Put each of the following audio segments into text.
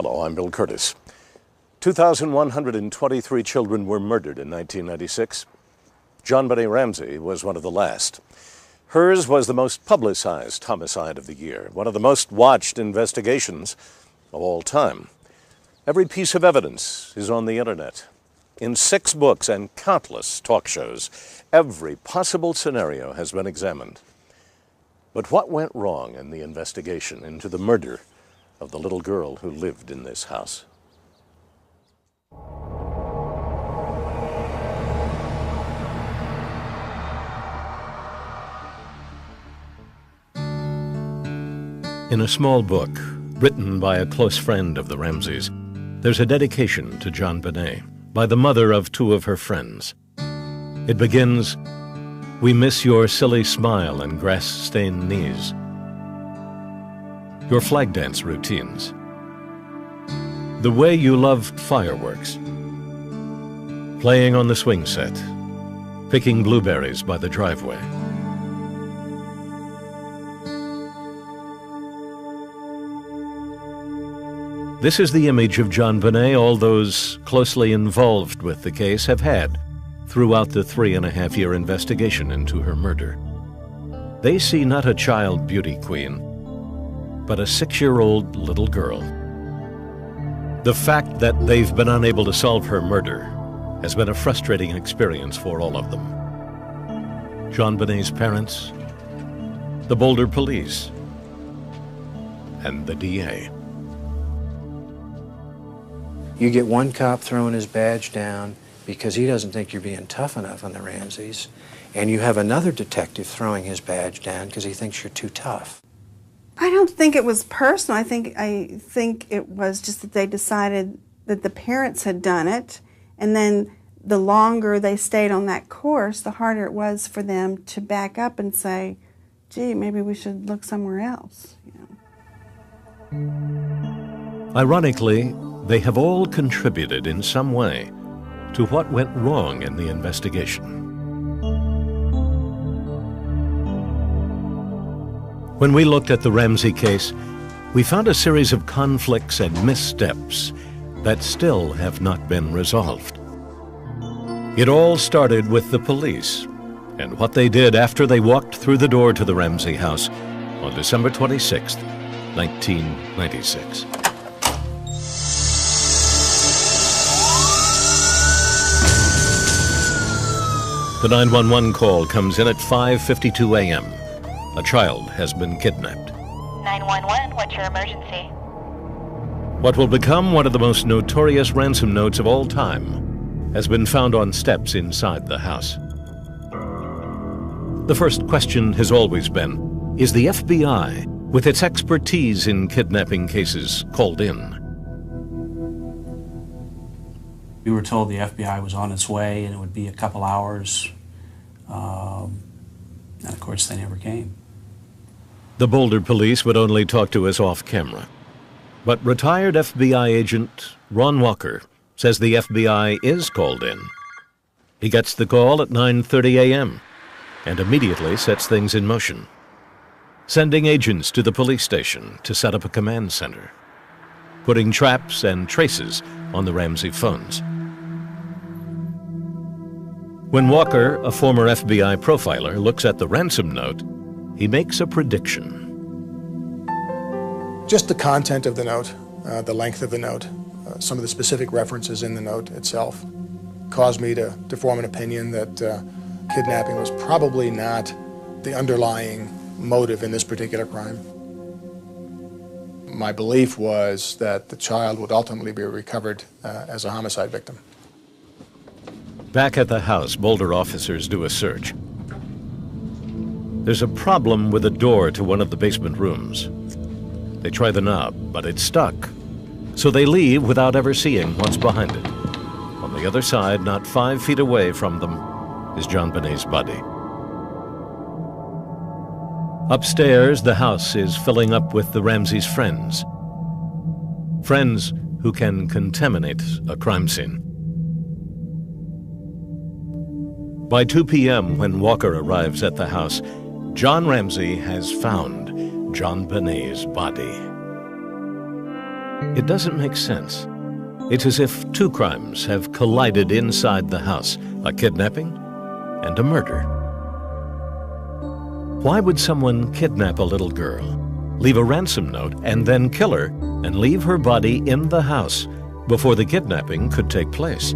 Hello, I'm Bill Curtis. 2,123 children were murdered in 1996. JonBenet Ramsey was one of the last. Hers was the most publicized homicide of the year, one of the most watched investigations of all time. Every piece of evidence is on the internet. In 6 books and countless talk shows, every possible scenario has been examined. But what went wrong in the investigation into the murder of the little girl who lived in this house? In a small book, written by a close friend of the Ramseys, there's a dedication to JonBenet by the mother of 2 of her friends. It begins, "We miss your silly smile and grass-stained knees, your flag dance routines, the way you loved fireworks, playing on the swing set, picking blueberries by the driveway." This is the image of JonBenet all those closely involved with the case have had throughout the 3.5-year investigation into her murder. They see not a child beauty queen, but a 6-year-old little girl. The fact that they've been unable to solve her murder has been a frustrating experience for all of them. JonBenet's parents, the Boulder police, and the DA. You get one cop throwing his badge down because he doesn't think you're being tough enough on the Ramseys, and you have another detective throwing his badge down because he thinks you're too tough. I don't think it was personal. I think it was just that they decided that the parents had done it, and then the longer they stayed on that course, the harder it was for them to back up and say, gee, maybe we should look somewhere else. You know? Ironically, they have all contributed in some way to what went wrong in the investigation. When we looked at the Ramsey case, we found a series of conflicts and missteps that still have not been resolved. It all started with the police and what they did after they walked through the door to the Ramsey house on December 26, 1996. The 911 call comes in at 5:52 a.m. A child has been kidnapped. 911, what's your emergency? What will become one of the most notorious ransom notes of all time has been found on steps inside the house. The first question has always been, is the FBI, with its expertise in kidnapping cases, called in? We were told the FBI was on its way and it would be a couple hours, and of course they never came. The Boulder police would only talk to us off camera. But retired FBI agent Ron Walker says the FBI is called in. He gets the call at 9:30 a.m. and immediately sets things in motion, sending agents to the police station to set up a command center, putting traps and traces on the Ramsey phones. When Walker, a former FBI profiler, looks at the ransom note, he makes a prediction. Just the content of the note, the length of the note, some of the specific references in the note itself caused me to form an opinion that kidnapping was probably not the underlying motive in this particular crime. My belief was that the child would ultimately be recovered as a homicide victim. Back at the house, Boulder officers do a search. There's a problem with the door to one of the basement rooms. They try the knob, but it's stuck. So they leave without ever seeing what's behind it. On the other side, not 5 feet away from them, is JonBenet's body. Upstairs, the house is filling up with the Ramseys' friends. Friends who can contaminate a crime scene. By 2 p.m., when Walker arrives at the house, John Ramsey has found JonBenet's body. It doesn't make sense. It's as if two crimes have collided inside the house, a kidnapping and a murder. Why would someone kidnap a little girl, leave a ransom note, and then kill her and leave her body in the house before the kidnapping could take place?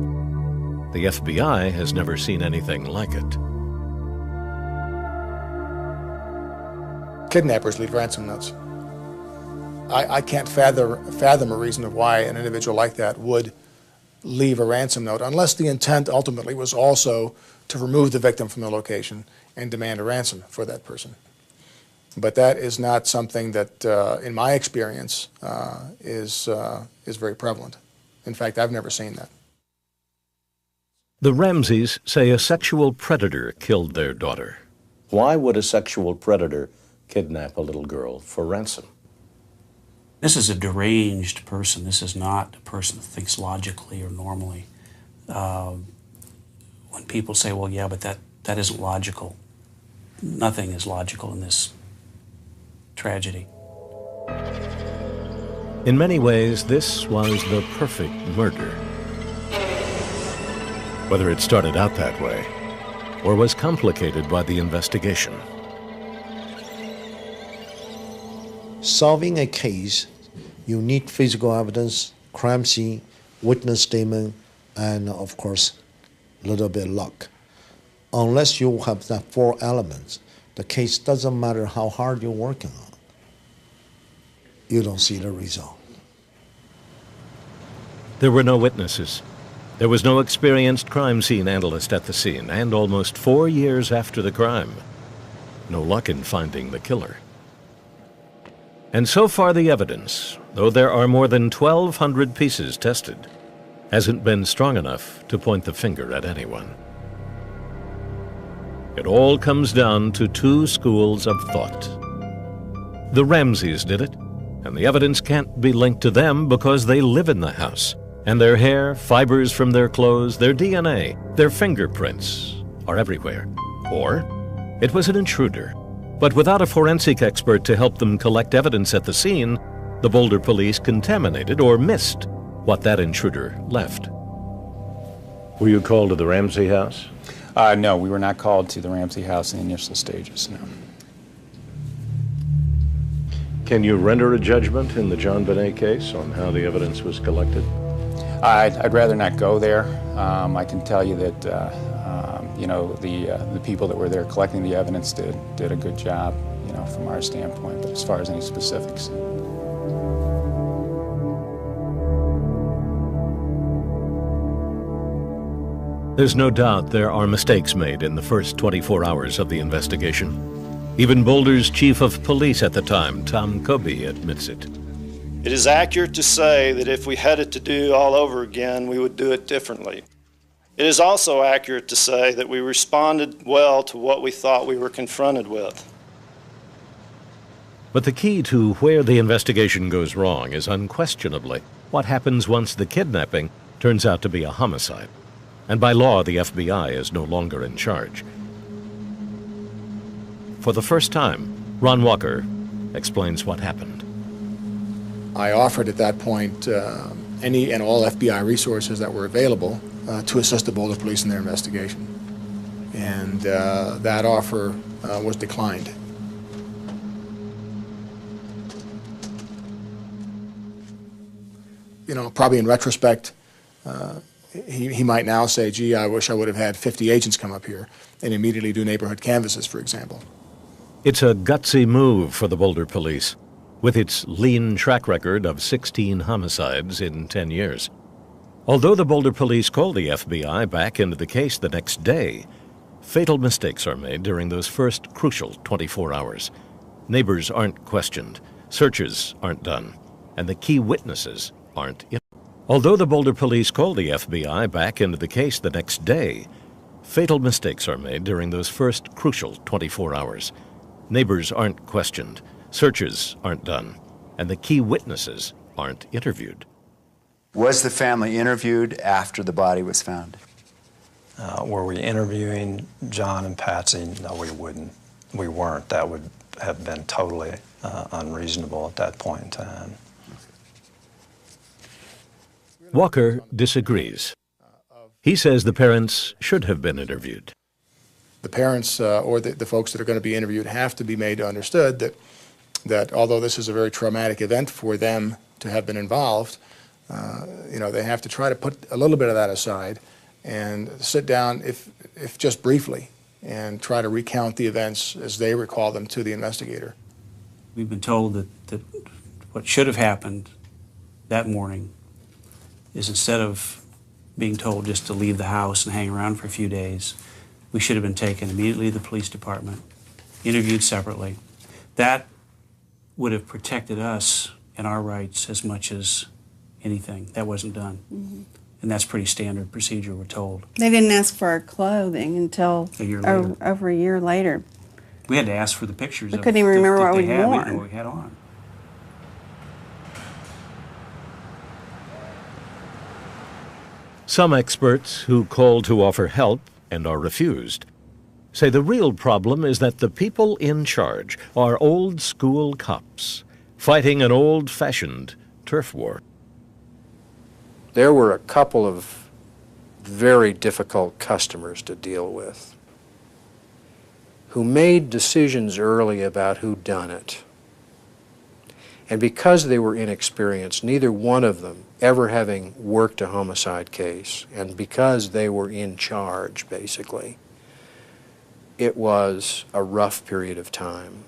The FBI has never seen anything like it. Kidnappers leave ransom notes. I can't fathom a reason of why an individual like that would leave a ransom note, unless the intent ultimately was also to remove the victim from the location and demand a ransom for that person. But that is not something that, in my experience, is very prevalent. In fact, I've never seen that. The Ramseys say a sexual predator killed their daughter. Why would a sexual predator kidnap a little girl for ransom? This is a deranged person. This is not a person that thinks logically or normally. When people say, well, yeah, but that isn't logical. Nothing is logical in this tragedy. In many ways, this was the perfect murder. Whether it started out that way or was complicated by the investigation. Solving a case, you need physical evidence, crime scene, witness statement, and of course, a little bit of luck. Unless you have that four elements, the case doesn't matter how hard you're working on. You don't see the result. There were no witnesses. There was no experienced crime scene analyst at the scene, and almost 4 years after the crime, no luck in finding the killer. And so far the evidence, though there are more than 1,200 pieces tested, hasn't been strong enough to point the finger at anyone. It all comes down to two schools of thought. The Ramseys did it, and the evidence can't be linked to them because they live in the house, and their hair, fibers from their clothes, their DNA, their fingerprints are everywhere. Or it was an intruder. But without a forensic expert to help them collect evidence at the scene, the Boulder police contaminated or missed what that intruder left. Were you called to the Ramsey house? No, we were not called to the Ramsey house in the initial stages, no. Can you render a judgment in the JonBenet case on how the evidence was collected? I'd rather not go there. I can tell you that you know, the people that were there collecting the evidence did a good job, you know, from our standpoint, but as far as any specifics. There's no doubt there are mistakes made in the first 24 hours of the investigation. Even Boulder's chief of police at the time, Tom Kobe, admits it. It is accurate to say that if we had it to do all over again, we would do it differently. It is also accurate to say that we responded well to what we thought we were confronted with. But the key to where the investigation goes wrong is unquestionably what happens once the kidnapping turns out to be a homicide. And by law, the FBI is no longer in charge. For the first time, Ron Walker explains what happened. I offered at that point any and all FBI resources that were available to assist the Boulder police in their investigation. And that offer was declined. You know, probably in retrospect, he might now say, gee, I wish I would have had 50 agents come up here and immediately do neighborhood canvasses, for example. It's a gutsy move for the Boulder police, with its lean track record of 16 homicides in 10 years. Although the Boulder police called the FBI back into the case the next day, fatal mistakes are made during those first crucial 24 hours. Neighbors aren't questioned, searches aren't done, and the key witnesses aren't in. Although the Boulder police called the FBI back into the case the next day, fatal mistakes are made during those first crucial 24 hours. Neighbors aren't questioned, searches aren't done, and the key witnesses aren't interviewed. Was the family interviewed after the body was found? Were we interviewing John and Patsy? No, we wouldn't. We weren't. That would, have been totally unreasonable at that point in time. Okay. What was the family interviewed after the body was found? Were we interviewing John and Patsy? No, we wouldn't. We weren't. That would have been totally unreasonable at that point in time. 1 Okay. Walker disagrees. He says the parents should have been interviewed. The parents or the folks that are going to be interviewed have to be made to understood that although this is a very traumatic event for them to have been involved, they have to try to put a little bit of that aside and sit down, if just briefly, and try to recount the events as they recall them to the investigator. We've been told that what should have happened that morning is, instead of being told just to leave the house and hang around for a few days, we should have been taken immediately to the police department, interviewed separately. That would have protected us and our rights as much as anything. That wasn't done. Mm-hmm. And that's pretty standard procedure, we're told. They didn't ask for our clothing until a year later. Over a year later. We had to ask for the pictures. We couldn't even remember what we'd worn. We didn't know what we had on. Some experts who call to offer help and are refused say the real problem is that the people in charge are old-school cops fighting an old-fashioned turf war. There were a couple of very difficult customers to deal with who made decisions early about who done it. And because they were inexperienced, neither one of them ever having worked a homicide case, and because they were in charge, basically, it was a rough period of time.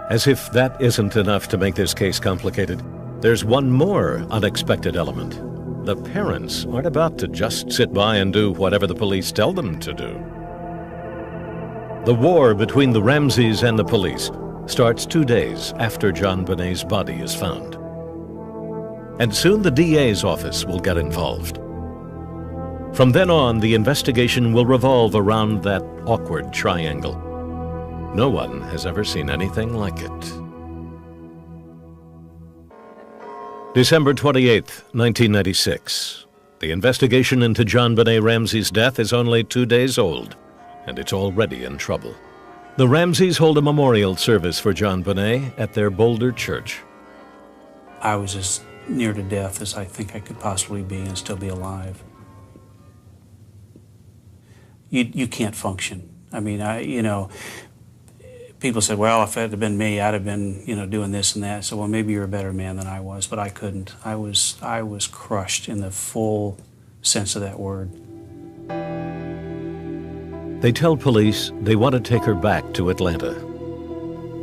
As if that isn't enough to make this case complicated, there's one more unexpected element. The parents aren't about to just sit by and do whatever the police tell them to do. The war between the Ramseys and the police starts 2 days after JonBenet's body is found. And soon the DA's office will get involved. From then on, the investigation will revolve around that awkward triangle. No one has ever seen anything like it. December 28, 1996. The investigation into JonBenet Ramsey's death is only 2 days old, and it's already in trouble. The Ramseys hold a memorial service for JonBenet at their Boulder church. I was as near to death as I think I could possibly be and still be alive. You can't function. I mean, people said, well, if it had been me, I'd have been, doing this and that. So, well, maybe you're a better man than I was, but I couldn't. I was crushed in the full sense of that word. They tell police they want to take her back to Atlanta,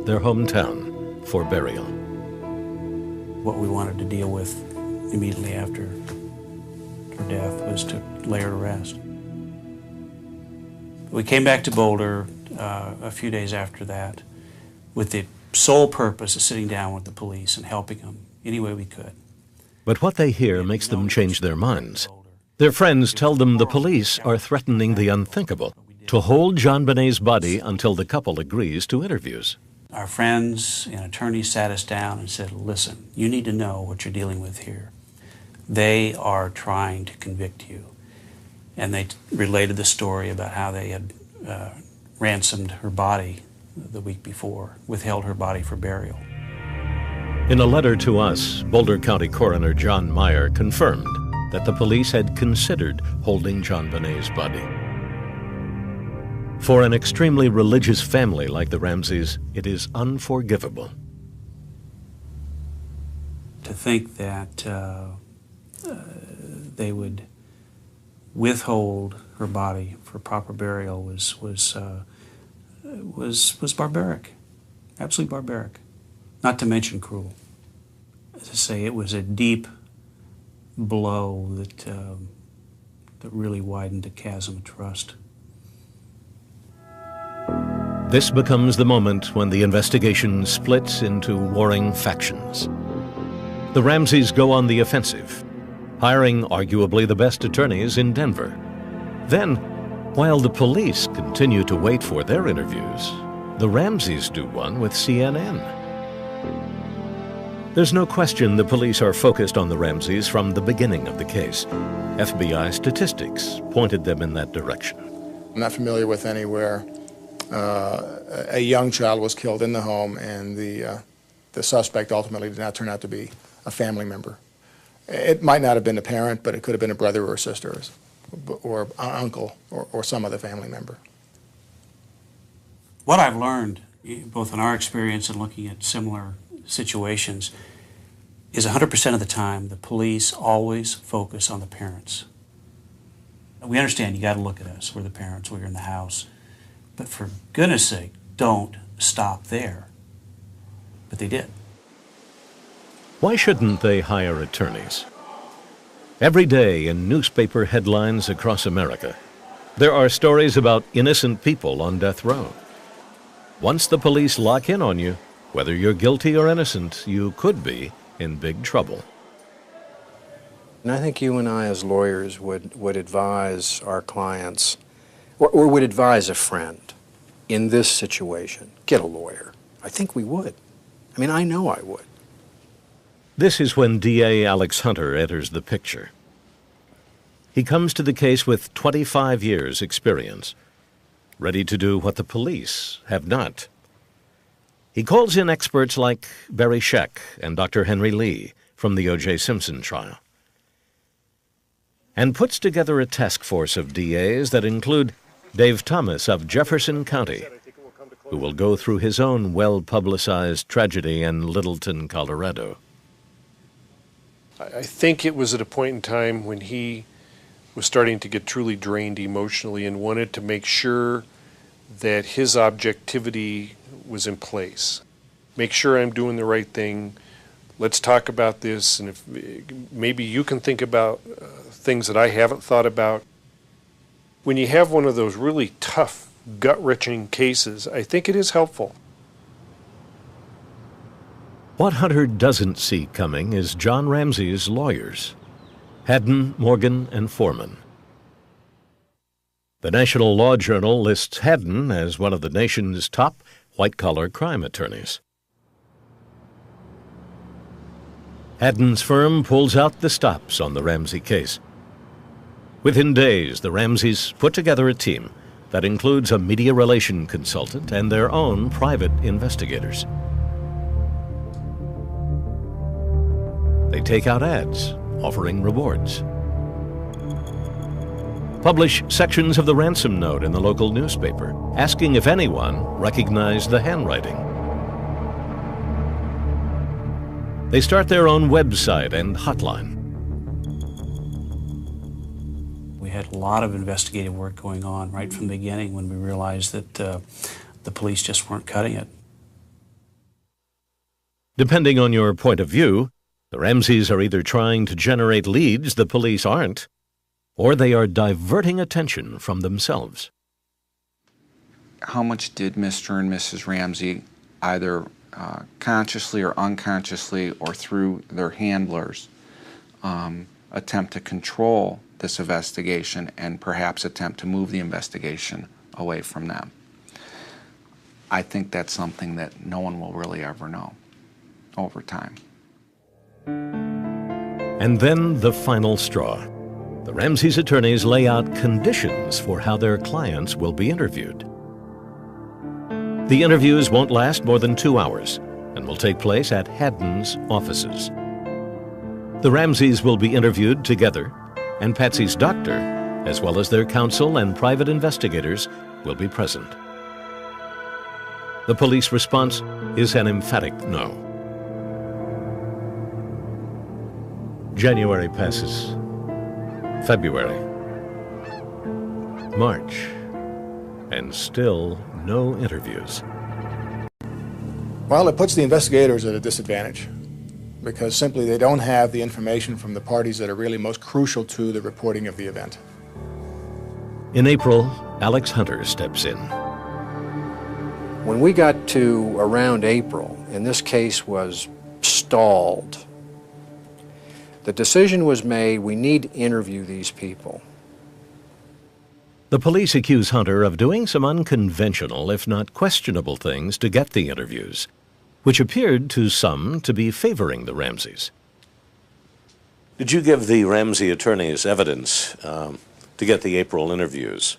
their hometown, for burial. What we wanted to deal with immediately after her death was to lay her to rest. We came back to Boulder a few days after that with the sole purpose of sitting down with the police and helping them any way we could. But what they hear makes them change their minds. Their friends tell them the police are threatening the unthinkable, to hold JonBenet's body until the couple agrees to interviews. Our friends and attorneys sat us down and said, listen, you need to know what you're dealing with here. They are trying to convict you. And they related the story about how they had ransomed her body the week before, withheld her body for burial. In a letter to us, Boulder County Coroner John Meyer confirmed that the police had considered holding JonBenet's body. For an extremely religious family like the Ramseys, it is unforgivable. To think that they would withhold her body for proper burial was barbaric, absolutely barbaric, not to mention cruel. As I say, it was a deep blow that really widened a chasm of trust. This becomes the moment when the investigation splits into warring factions. The Ramseys go on the offensive, hiring arguably the best attorneys in Denver. Then, while the police continue to wait for their interviews, the Ramseys do one with CNN. There's no question the police are focused on the Ramseys from the beginning of the case. FBI statistics pointed them in that direction. I'm not familiar with anywhere a young child was killed in the home and the suspect ultimately did not turn out to be a family member. It might not have been a parent, but it could have been a brother or a sister or an uncle or some other family member. What I've learned, both in our experience and looking at similar situations, is 100% of the time the police always focus on the parents. We understand you got to look at us. We're the parents. We're in the house. But for goodness sake, don't stop there. But they did. Why shouldn't they hire attorneys? Every day in newspaper headlines across America, there are stories about innocent people on death row. Once the police lock in on you, whether you're guilty or innocent, you could be in big trouble. And I think you and I as lawyers would advise our clients, or would advise a friend in this situation, get a lawyer. I think we would. I mean, I know I would. This is when DA Alex Hunter enters the picture. He comes to the case with 25 years' experience, ready to do what the police have not. He calls in experts like Barry Scheck and Dr. Henry Lee from the O.J. Simpson trial, and puts together a task force of DAs that include Dave Thomas of Jefferson County, who will go through his own well-publicized tragedy in Littleton, Colorado. I think it was at a point in time when he was starting to get truly drained emotionally and wanted to make sure that his objectivity was in place. Make sure I'm doing the right thing. Let's talk about this, and if maybe you can think about things that I haven't thought about. When you have one of those really tough, gut-wrenching cases, I think it is helpful. What Hunter doesn't see coming is John Ramsey's lawyers, Haddon, Morgan, and Foreman. The National Law Journal lists Haddon as one of the nation's top white-collar crime attorneys. Haddon's firm pulls out the stops on the Ramsey case. Within days, the Ramseys put together a team that includes a media relation consultant and their own private investigators. They take out ads offering rewards, publish sections of the ransom note in the local newspaper, asking if anyone recognized the handwriting. They start their own website and hotline. We had a lot of investigative work going on right from the beginning when we realized that the police just weren't cutting it. Depending on your point of view, the Ramseys are either trying to generate leads the police aren't, or they are diverting attention from themselves. How much did Mr. and Mrs. Ramsey, either consciously or unconsciously or through their handlers, attempt to control this investigation and perhaps attempt to move the investigation away from them? I think that's something that no one will really ever know over time. And then the final straw. The Ramseys' attorneys lay out conditions for how their clients will be interviewed. The interviews won't last more than 2 hours and will take place at Haddon's offices. The Ramseys will be interviewed together, and Patsy's doctor, as well as their counsel and private investigators, will be present. The police response is an emphatic no. January passes. February. March. And still no interviews. Well, it puts the investigators at a disadvantage because simply they don't have the information from the parties that are really most crucial to the reporting of the event. In April, Alex Hunter steps in. When we got to around April, and this case was stalled, the decision was made, we need to interview these people. The police accuse Hunter of doing some unconventional, if not questionable things to get the interviews, which appeared to some to be favoring the Ramseys. Did you give the Ramsey attorneys evidence to get the April interviews?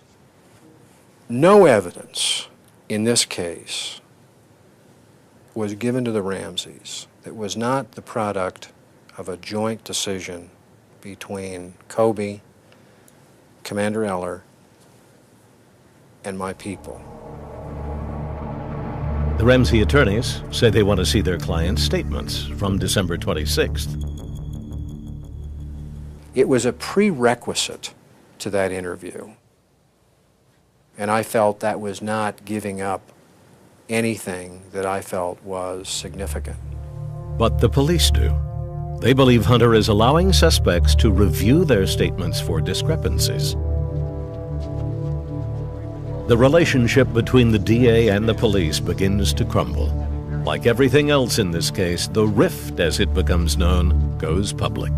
No evidence in this case was given to the Ramseys that was not the product of a joint decision between Kobe, Commander Eller, and my people. The Ramsey attorneys say they want to see their client's statements from December 26th. It was a prerequisite to that interview, and I felt that was not giving up anything that I felt was significant. But the police do. They believe Hunter is allowing suspects to review their statements for discrepancies. The relationship between the DA and the police begins to crumble. Like everything else in this case, the rift, as it becomes known, goes public.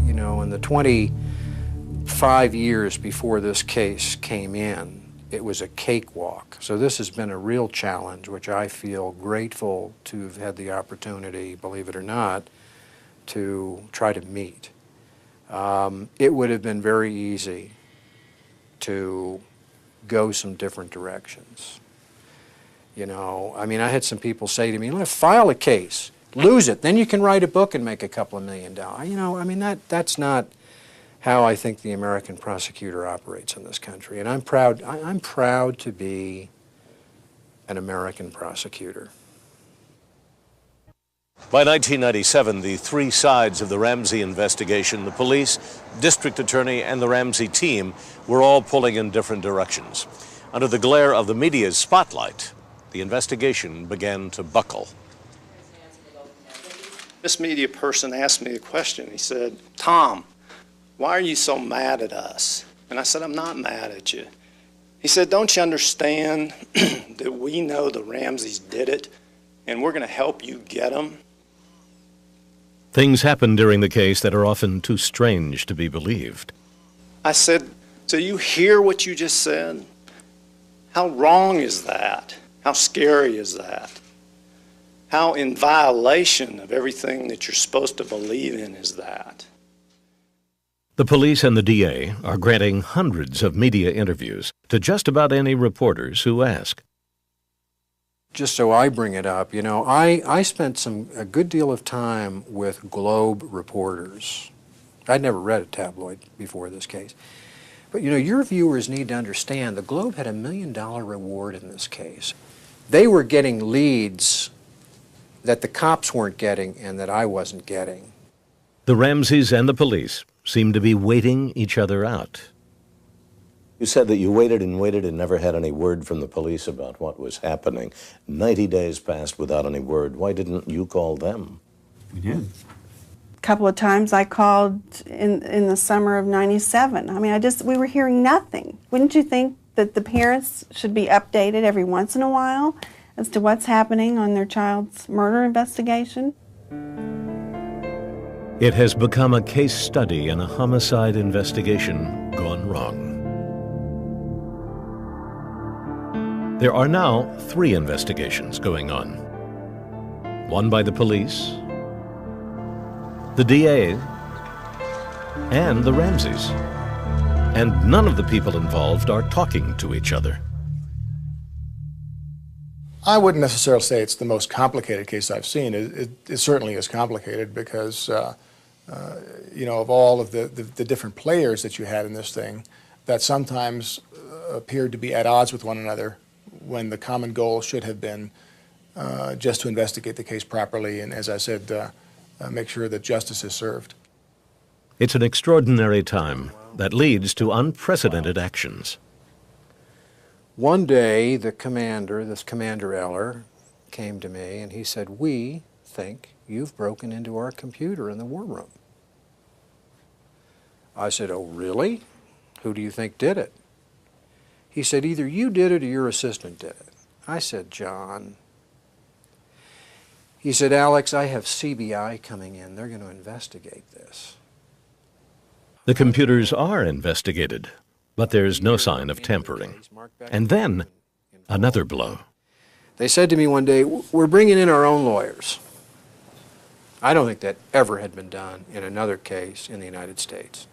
You know, in the 25 years before this case came in, it was a cakewalk. So this has been a real challenge, which I feel grateful to have had the opportunity, believe it or not, to try to meet. It would have been very easy to go some different directions. You know, I mean, I had some people say to me, let's file a case, lose it, then you can write a book and make a couple of $1 million. You know, I mean, that's not how I think the American prosecutor operates in this country. And I'm proud to be an American prosecutor. By 1997, the three sides of the Ramsey investigation, the police, district attorney, and the Ramsey team, were all pulling in different directions. Under the glare of the media's spotlight, the investigation began to buckle. This media person asked me a question. He said, Tom, why are you so mad at us? And I said, I'm not mad at you. He said, don't you understand that we know the Ramseys did it and we're going to help you get them? Things happen during the case that are often too strange to be believed. I said, so you hear what you just said? How wrong is that? How scary is that? How in violation of everything that you're supposed to believe in is that? The police and the DA are granting hundreds of media interviews to just about any reporters who ask. Just so I bring it up, you know, I spent a good deal of time with Globe reporters. I'd never read a tabloid before this case. But, you know, your viewers need to understand the Globe had $1 million reward in this case. They were getting leads that the cops weren't getting and that I wasn't getting. The Ramseys and the police seem to be waiting each other out. You said that you waited and never had any word from the police about what was happening. 90 days passed without any word. Why didn't you call them? We did. A couple of times I called in the summer of '97. I mean, we were hearing nothing. Wouldn't you think that the parents should be updated every once in a while as to what's happening on their child's murder investigation? It has become a case study in a homicide investigation gone wrong. There are now 3 investigations going on. One by the police, the DA, and the Ramseys. And none of the people involved are talking to each other. I wouldn't necessarily say it's the most complicated case I've seen. It certainly is complicated because, you know, of all of the different players that you had in this thing that sometimes appeared to be at odds with one another when the common goal should have been just to investigate the case properly and, as I said, make sure that justice is served. It's an extraordinary time that leads to unprecedented actions. One day, this Commander Eller, came to me and he said, we think you've broken into our computer in the war room. I said, oh, really? Who do you think did it? He said, either you did it or your assistant did it. I said, John. He said, Alex, I have CBI coming in. They're going to investigate this. The computers are investigated, but there's no sign of tampering. And then, another blow. They said to me one day, we're bringing in our own lawyers. I don't think that ever had been done in another case in the United States.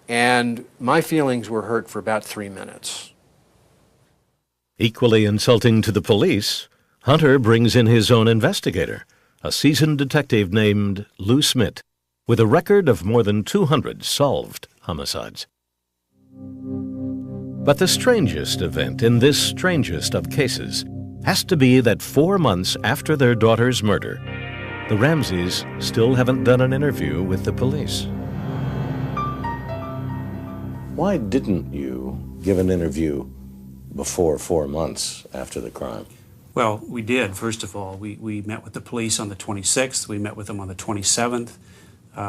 And my feelings were hurt for about 3 minutes. Equally insulting to the police, Hunter brings in his own investigator, a seasoned detective named Lou Smith, with a record of more than 200 solved homicides. But the strangest event in this strangest of cases has to be that 4 months after their daughter's murder, the Ramseys still haven't done an interview with the police. Why didn't you give an interview before 4 months after the crime? Well, we did, first of all. We met with the police on the 26th. We met with them on the 27th.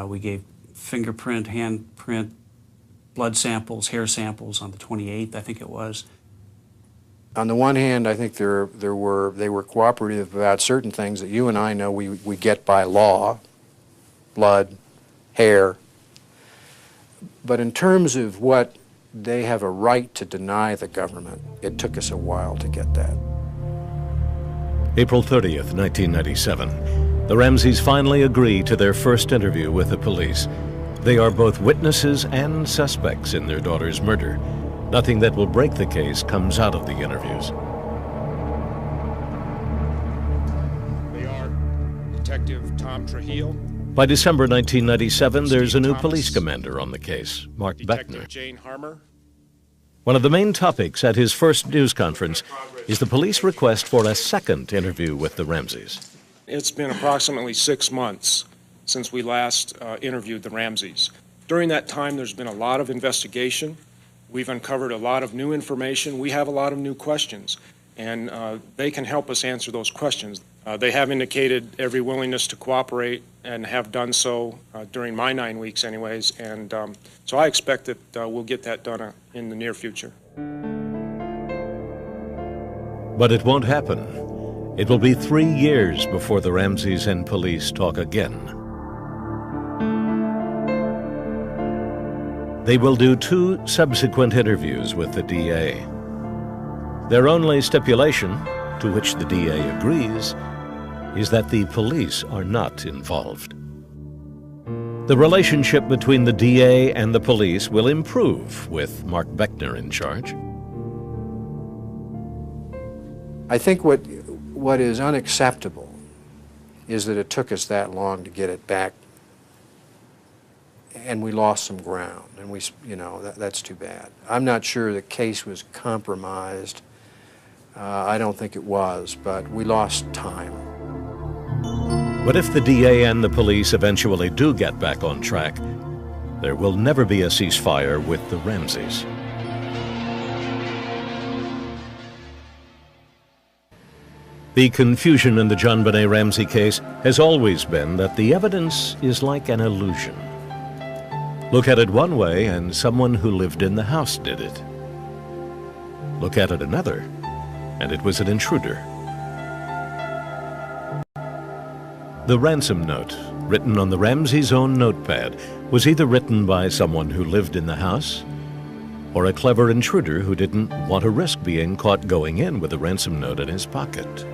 We gave fingerprint, handprint, blood samples, hair samples on the 28th, I think it was. On the one hand, I think they were cooperative about certain things that you and I know we get by law, blood, hair. But in terms of what they have a right to deny the government, it took us a while to get that. April 30th, 1997. The Ramseys finally agree to their first interview with the police. They are both witnesses and suspects in their daughter's murder. Nothing that will break the case comes out of the interviews. They are Detective Tom Trujillo. By December 1997, there's a new police commander on the case, Mark Detective Beckner. Jane Harmer. One of the main topics at his first news conference is the police request for a second interview with the Ramseys. It's been approximately 6 months since we last interviewed the Ramseys. During that time, there's been a lot of investigation. We've uncovered a lot of new information. We have a lot of new questions, and they can help us answer those questions. They have indicated every willingness to cooperate and have done so during my 9 weeks anyways, and so I expect that we'll get that done in the near future. But it won't happen. It will be 3 years before the Ramseys and police talk again. They will do 2 subsequent interviews with the DA. Their only stipulation, to which the DA agrees, is that the police are not involved. The relationship between the DA and the police will improve with Mark Beckner in charge. I think what is unacceptable is that it took us that long to get it back, and we lost some ground, and that's too bad. I'm not sure the case was compromised. I don't think it was, but we lost time. But if the DA and the police eventually do get back on track, there will never be a ceasefire with the Ramseys. The confusion in the JonBenet Ramsey case has always been that the evidence is like an illusion. Look at it one way and someone who lived in the house did it. Look at it another and it was an intruder. The ransom note, written on the Ramseys' own notepad, was either written by someone who lived in the house or a clever intruder who didn't want to risk being caught going in with a ransom note in his pocket.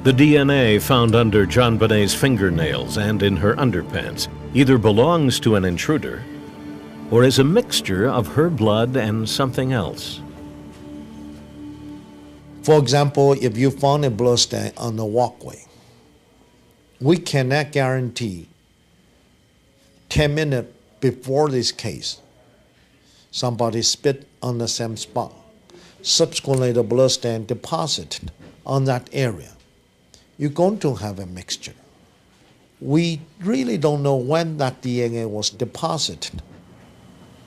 The DNA found under JonBenet's fingernails and in her underpants either belongs to an intruder or is a mixture of her blood and something else. For example, if you found a blood stain on the walkway, we cannot guarantee 10 minutes before this case, somebody spit on the same spot. Subsequently, the blood stain deposited on that area. You're going to have a mixture. We really don't know when that DNA was deposited.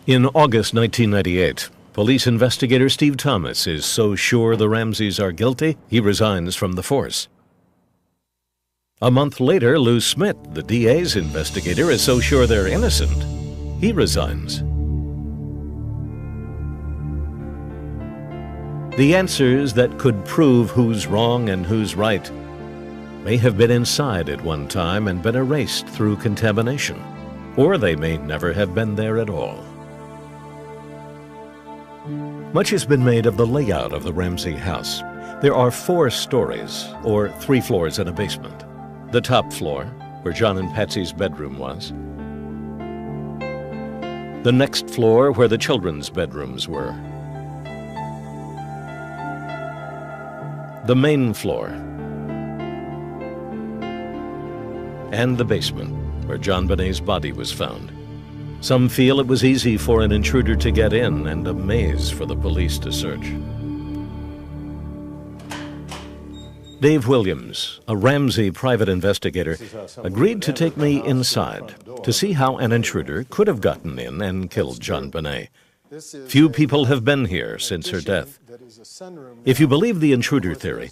In August 1998, police investigator Steve Thomas is so sure the Ramseys are guilty, he resigns from the force. A month later, Lou Smith, the DA's investigator, is so sure they're innocent, he resigns. The answers that could prove who's wrong and who's right may have been inside at one time and been erased through contamination, or they may never have been there at all. Much has been made of the layout of the Ramsey house. There are 4 stories, or 3 floors and a basement. The top floor, where John and Patsy's bedroom was. The next floor, where the children's bedrooms were. the main floor, and the basement where JonBenet's body was found. Some feel it was easy for an intruder to get in and a maze for the police to search. Dave Williams, a Ramsey private investigator, agreed to take me inside to see how an intruder could have gotten in and killed JonBenet. Few people have been here since her death. If you believe the intruder theory,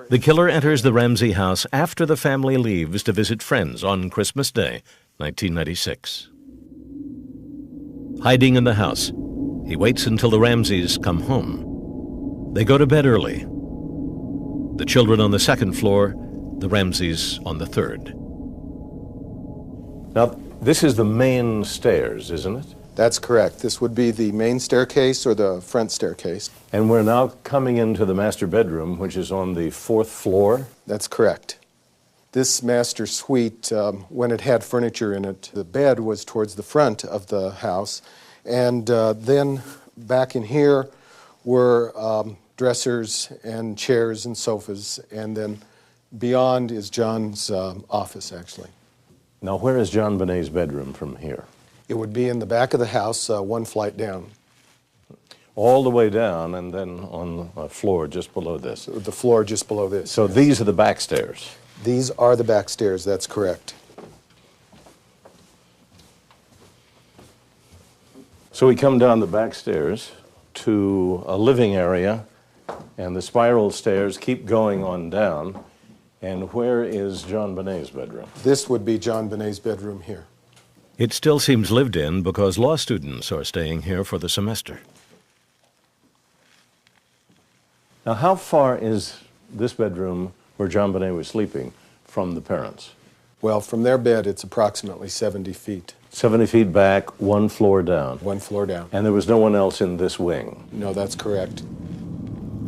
the killer enters the Ramsey house after the family leaves to visit friends on Christmas Day, 1996. Hiding in the house, he waits until the Ramseys come home. They go to bed early. The children on the second floor, the Ramseys on the third. Now, this is the main stairs, isn't it? That's correct. This would be the main staircase or the front staircase. And we're now coming into the master bedroom, which is on the fourth floor? That's correct. This master suite, when it had furniture in it, the bed was towards the front of the house. And then back in here were dressers and chairs and sofas. And then beyond is John's office, actually. Now, where is JonBenet's bedroom from here? It would be in the back of the house, one flight down. All the way down, and then on a floor just below this? The floor just below this. So yes. These are the back stairs? These are the back stairs, that's correct. So we come down the back stairs to a living area, and the spiral stairs keep going on down. And where is JonBenet's bedroom? This would be JonBenet's bedroom here. It still seems lived in because law students are staying here for the semester. Now, how far is this bedroom where JonBenet was sleeping from the parents? Well, from their bed, it's approximately 70 feet. 70 feet back, one floor down? One floor down. And there was no one else in this wing? No, that's correct.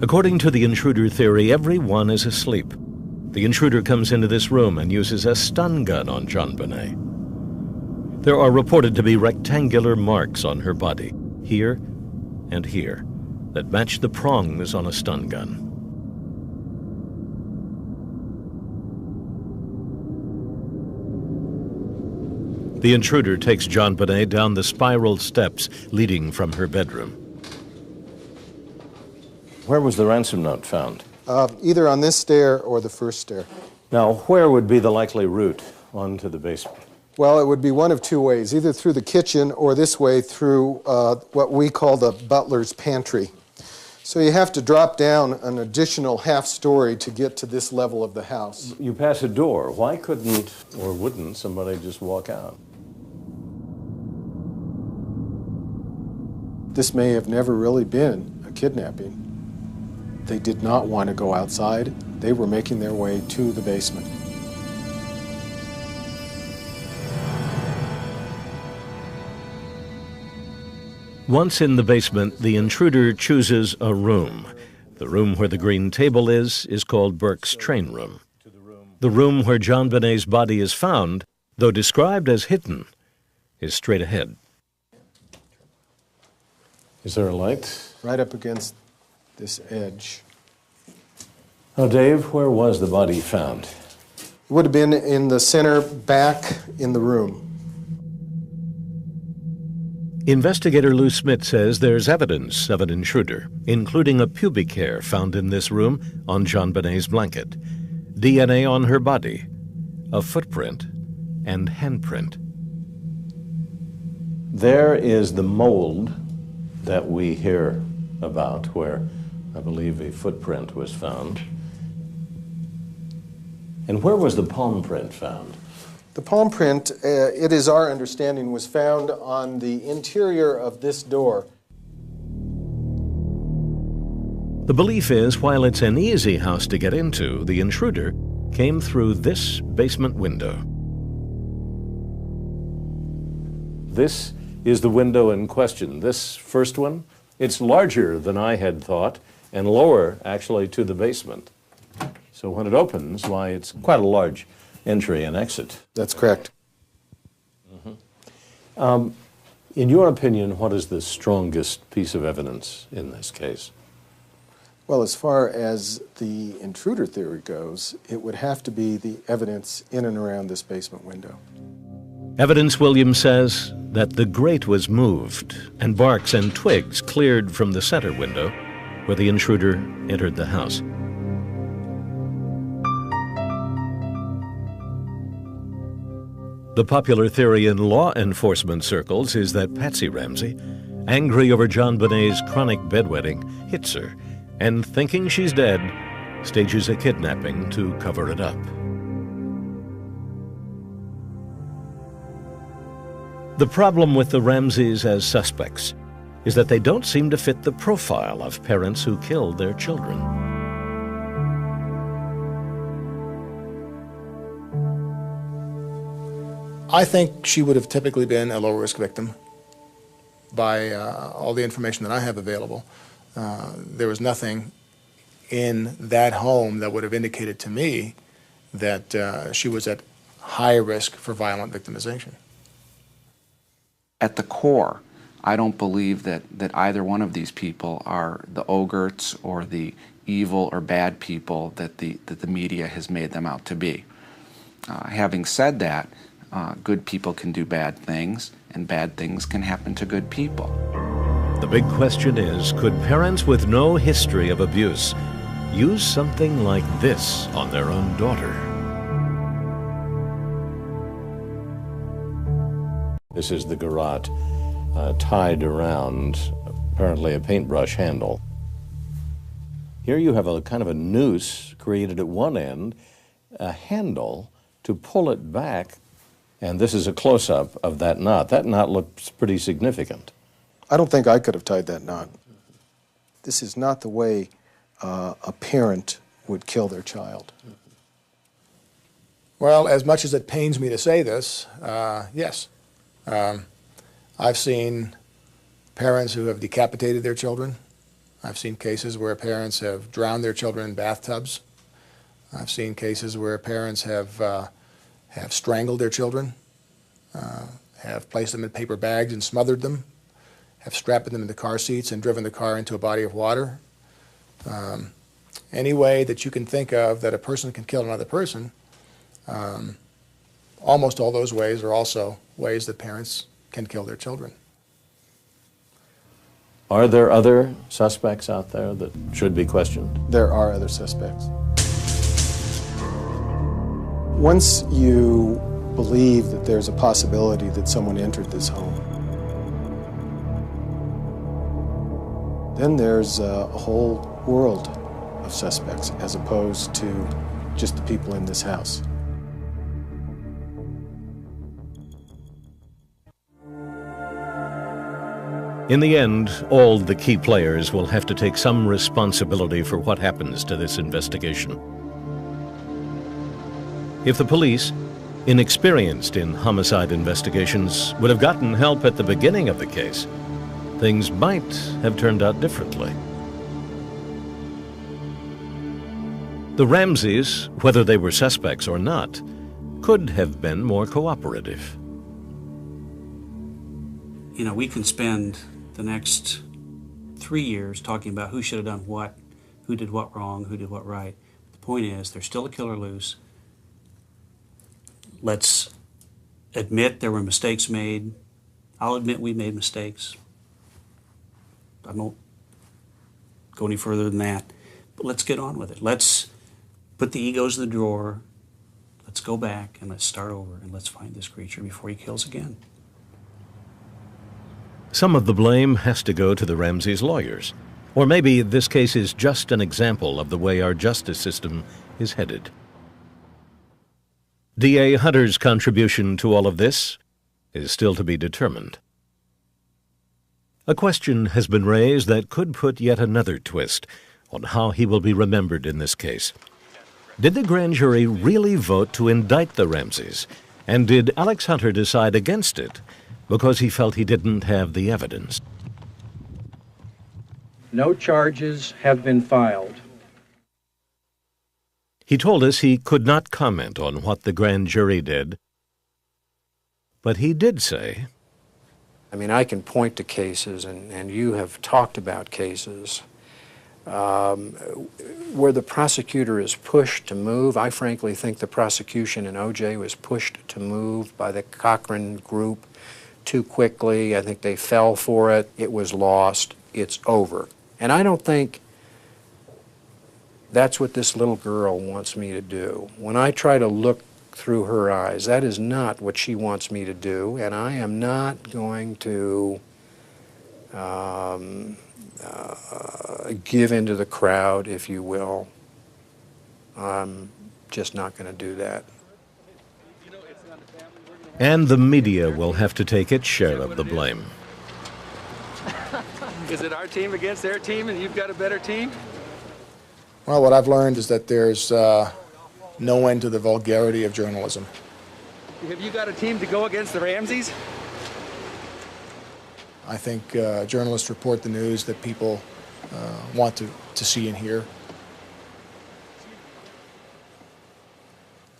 According to the intruder theory, everyone is asleep. The intruder comes into this room and uses a stun gun on JonBenet. There are reported to be rectangular marks on her body, here and here, that match the prongs on a stun gun. The intruder takes JonBenet down the spiral steps leading from her bedroom. Where was the ransom note found? Either on this stair or the first stair. Now, where would be the likely route onto the basement? Well, it would be one of two ways, either through the kitchen or this way through what we call the butler's pantry. So you have to drop down an additional half story to get to this level of the house. You pass a door. Why couldn't or wouldn't somebody just walk out? This may have never really been a kidnapping. They did not want to go outside. They were making their way to the basement. Once in the basement, the intruder chooses a room. The room where the green table is called Burke's train room. The room where JonBenet's body is found, though described as hidden, is straight ahead. Is there a light? Right up against this edge. Now, Dave, where was the body found? It would have been in the center back in the room. Investigator Lou Smith says there's evidence of an intruder, including a pubic hair found in this room on JonBenet's blanket, DNA on her body, a footprint, and handprint. There is the mold that we hear about, where I believe a footprint was found. And where was the palm print found? The palm print, it is our understanding, was found on the interior of this door. The belief is, while it's an easy house to get into, the intruder came through this basement window. This is the window in question. This first one, it's larger than I had thought and lower, actually, to the basement. So when it opens, why, it's quite a large entry and exit. That's correct. In your opinion, what is the strongest piece of evidence in this case? Well, as far as the intruder theory goes, it would have to be the evidence in and around this basement window. Evidence, Williams says, that the grate was moved and barks and twigs cleared from the center window where the intruder entered the house. The popular theory in law enforcement circles is that Patsy Ramsey, angry over JonBenet's chronic bedwetting, hits her, and thinking she's dead, stages a kidnapping to cover it up. The problem with the Ramseys as suspects is that they don't seem to fit the profile of parents who killed their children. I think she would have typically been a low-risk victim by all the information that I have available. There was nothing in that home that would have indicated to me that she was at high risk for violent victimization. At the core, I don't believe that either one of these people are the ogres or the evil or bad people that the media has made them out to be. Having said that, good people can do bad things, and bad things can happen to good people. The big question is, could parents with no history of abuse use something like this on their own daughter? This is the garrote tied around, apparently, a paintbrush handle. Here you have a kind of a noose created at one end, a handle to pull it back, and this is a close-up of that knot. That knot looks pretty significant. I don't think I could have tied that knot. This is not the way a parent would kill their child. Well, as much as it pains me to say this, yes. I've seen parents who have decapitated their children. I've seen cases where parents have drowned their children in bathtubs. I've seen cases where parents have strangled their children, have placed them in paper bags and smothered them, have strapped them into car seats and driven the car into a body of water. Any way that you can think of that a person can kill another person, almost all those ways are also ways that parents can kill their children. Are there other suspects out there that should be questioned? There are other suspects. Once you believe that there's a possibility that someone entered this home, then there's a whole world of suspects as opposed to just the people in this house. In the end, all the key players will have to take some responsibility for what happens to this investigation. If the police, inexperienced in homicide investigations, would have gotten help at the beginning of the case, things might have turned out differently. The Ramseys, whether they were suspects or not, could have been more cooperative. You know, we can spend the next 3 years talking about who should have done what, who did what wrong, who did what right. The point is, there's still a killer loose. Let's admit there were mistakes made. I'll admit we made mistakes. I won't go any further than that. But let's get on with it. Let's put the egos in the drawer. Let's go back and let's start over and let's find this creature before he kills again. Some of the blame has to go to the Ramseys' lawyers. Or maybe this case is just an example of the way our justice system is headed. D.A. Hunter's contribution to all of this is still to be determined. A question has been raised that could put yet another twist on how he will be remembered in this case. Did the grand jury really vote to indict the Ramseys? And did Alex Hunter decide against it because he felt he didn't have the evidence? No charges have been filed. He told us he could not comment on what the grand jury did, but he did say, I mean, I can point to cases, and you have talked about cases Where the prosecutor is pushed to move, I frankly think the prosecution in O.J. was pushed to move by the Cochran group too quickly. I think they fell for it. It was lost. It's over. And I don't think that's what this little girl wants me to do. When I try to look through her eyes, that is not what she wants me to do, and I am not going to give into the crowd, if you will. I'm just not going to do that. And the media will have to take its share of the blame. Is it our team against their team and you've got a better team? Well, what I've learned is that there's no end to the vulgarity of journalism. Have you got a team to go against the Ramseys? I think journalists report the news that people want to see and hear.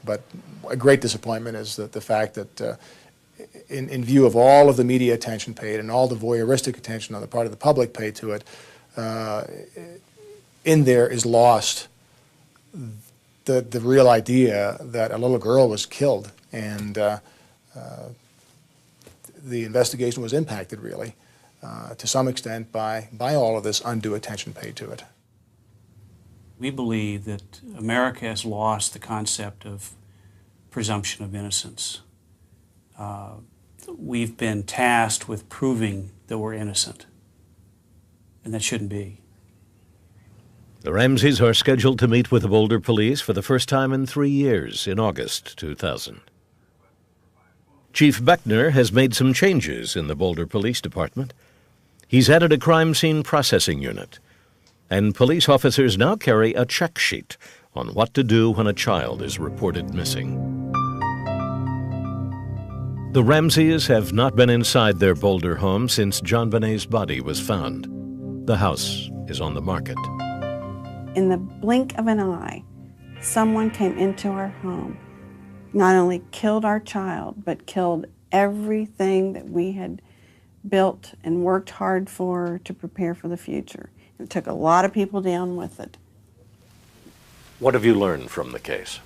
But a great disappointment is the fact that in view of all of the media attention paid and all the voyeuristic attention on the part of the public paid to it, in there is lost the real idea that a little girl was killed, and the investigation was impacted really to some extent by all of this undue attention paid to it. We believe that America has lost the concept of presumption of innocence. We've been tasked with proving that we're innocent, and that shouldn't be. The Ramseys are scheduled to meet with the Boulder police for the first time in 3 years in August 2000. Chief Beckner has made some changes in the Boulder Police Department. He's added a crime scene processing unit, and police officers now carry a check sheet on what to do when a child is reported missing. The Ramseys have not been inside their Boulder home since JonBenet's body was found. The house is on the market. In the blink of an eye, someone came into our home, not only killed our child, but killed everything that we had built and worked hard for to prepare for the future. It took a lot of people down with it. What have you learned from the case?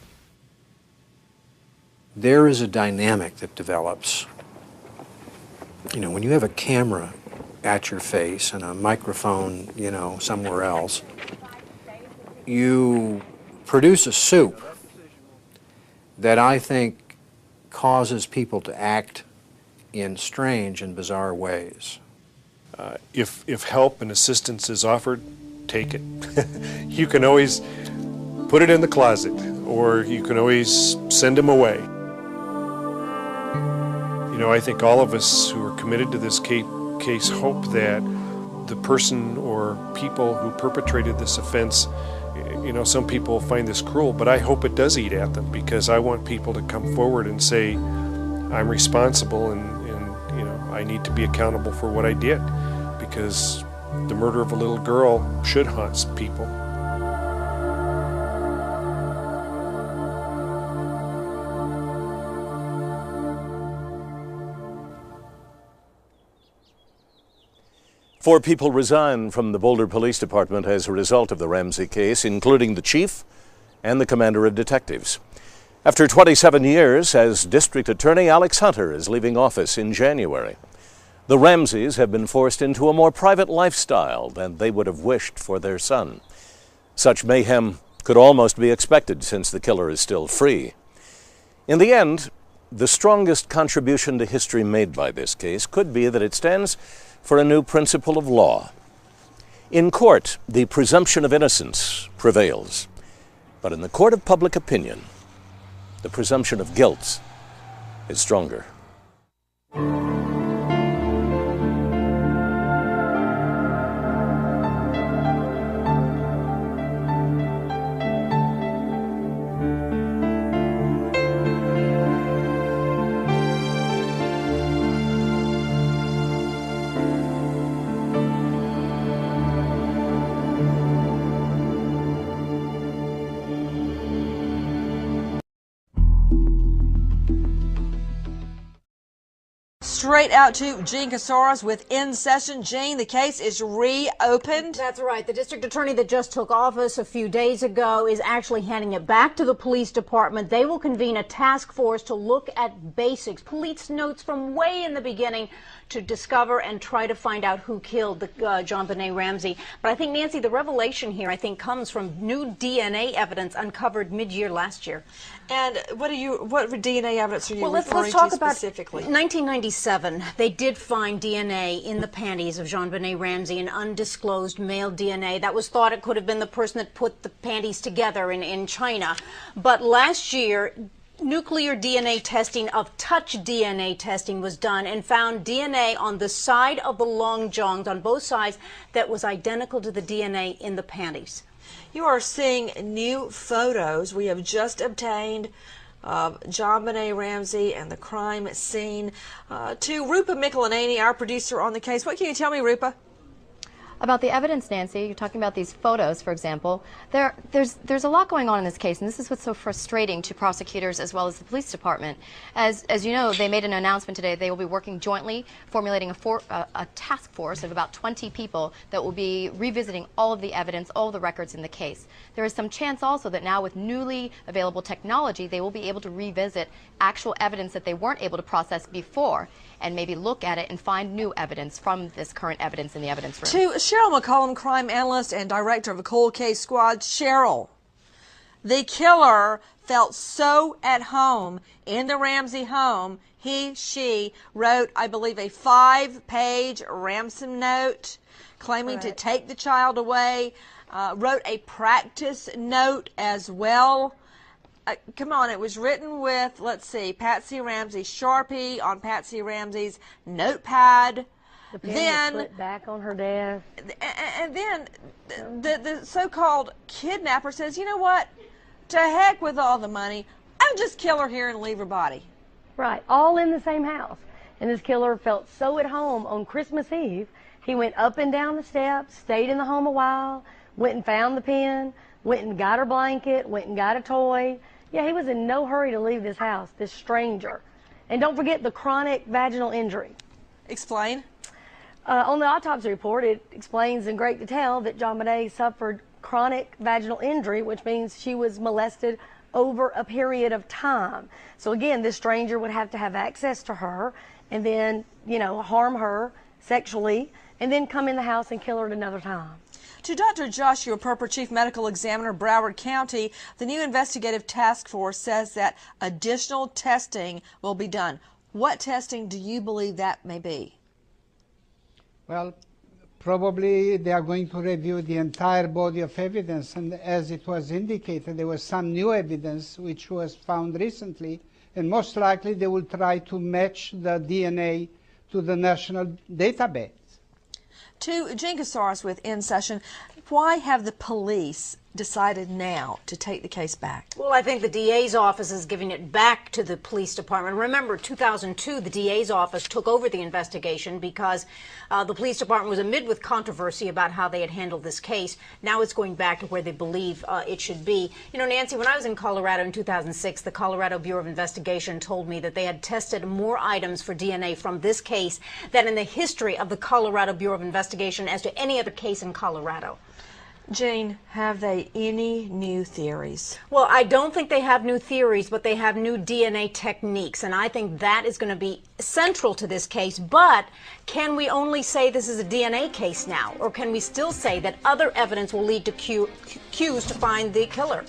There is a dynamic that develops. You know, when you have a camera at your face and a microphone, you know, somewhere else, you produce a soup that I think causes people to act in strange and bizarre ways. If help and assistance is offered, take it. You can always put it in the closet, or you can always send them away. You know, I think all of us who are committed to this case hope that the person or people who perpetrated this offense, you know, some people find this cruel, but I hope it does eat at them, because I want people to come forward and say, I'm responsible and you know, I need to be accountable for what I did, because the murder of a little girl should haunt people. Four people resigned from the Boulder Police Department as a result of the Ramsey case, including the chief and the commander of detectives. After 27 years as district attorney, Alex Hunter is leaving office in January. The Ramseys have been forced into a more private lifestyle than they would have wished for their son. Such mayhem could almost be expected since the killer is still free. In the end, the strongest contribution to history made by this case could be that it stands for a new principle of law. In court, the presumption of innocence prevails, but in the court of public opinion, the presumption of guilt is stronger. straight out to Jean Casares with In Session. Jean, the case is reopened. That's right. The district attorney that just took office a few days ago is actually handing it back to the police department. They will convene a task force to look at basics, police notes from way in the beginning, to discover and try to find out who killed JonBenet Ramsey. But I think, Nancy, the revelation here, I think, comes from new DNA evidence uncovered mid-year last year. And what DNA evidence are you let's referring talk to about specifically? 1997, they did find DNA in the panties of JonBenet Ramsey, an undisclosed male DNA. That was thought it could have been the person that put the panties together in China. But last year, nuclear DNA testing of touch DNA testing was done and found DNA on the side of the long johns, on both sides, that was identical to the DNA in the panties. You are seeing new photos we have just obtained of JonBenet Ramsey and the crime scene. To Rupa Michelini, our producer on the case. What can you tell me, Rupa? About the evidence, Nancy, you're talking about these photos, for example. There's a lot going on in this case, and this is what's so frustrating to prosecutors as well as the police department. As you know, they made an announcement today. They will be working jointly, formulating a task force of about 20 people that will be revisiting all of the evidence, all of the records in the case. There is some chance also that now with newly available technology, they will be able to revisit actual evidence that they weren't able to process before, and maybe look at it and find new evidence from this current evidence in the evidence room. To Cheryl McCollum, crime analyst and director of a cold case squad. Cheryl, the killer felt so at home in the Ramsey home, she wrote, I believe, a 5-page ransom note claiming to take the child away, wrote a practice note as well. Come on, it was written with, let's see, Patsy Ramsey Sharpie on Patsy Ramsey's notepad. The pen was put back on her desk. And then the so-called kidnapper says, you know what, to heck with all the money, I'll just kill her here and leave her body. Right, all in the same house. And this killer felt so at home on Christmas Eve, he went up and down the steps, stayed in the home a while, went and found the pen, went and got her blanket, went and got a toy. Yeah, he was in no hurry to leave this house, this stranger. And don't forget the chronic vaginal injury. Explain. On the autopsy report, it explains in great detail that JonBenet suffered chronic vaginal injury, which means she was molested over a period of time. So again, this stranger would have to have access to her and then, harm her sexually and then come in the house and kill her at another time. To Dr. Joshua Perper, Chief Medical Examiner, Broward County, the new investigative task force says that additional testing will be done. What testing do you believe that may be? Well, probably they are going to review the entire body of evidence, and as it was indicated, there was some new evidence which was found recently, and most likely they will try to match the DNA to the national database. To Jean Casares with In Session, why have the police decided now to take the case back? Well, I think the DA's office is giving it back to the police department. Remember, 2002, the DA's office took over the investigation because the police department was amid with controversy about how they had handled this case. Now it's going back to where they believe it should be. You know, Nancy, when I was in Colorado in 2006, the Colorado Bureau of Investigation told me that they had tested more items for DNA from this case than in the history of the Colorado Bureau of Investigation as to any other case in Colorado. Jane, have they any new theories? Well, I don't think they have new theories, but they have new DNA techniques, and I think that is going to be central to this case. But can we only say this is a DNA case now, or can we still say that other evidence will lead to cues to find the killer?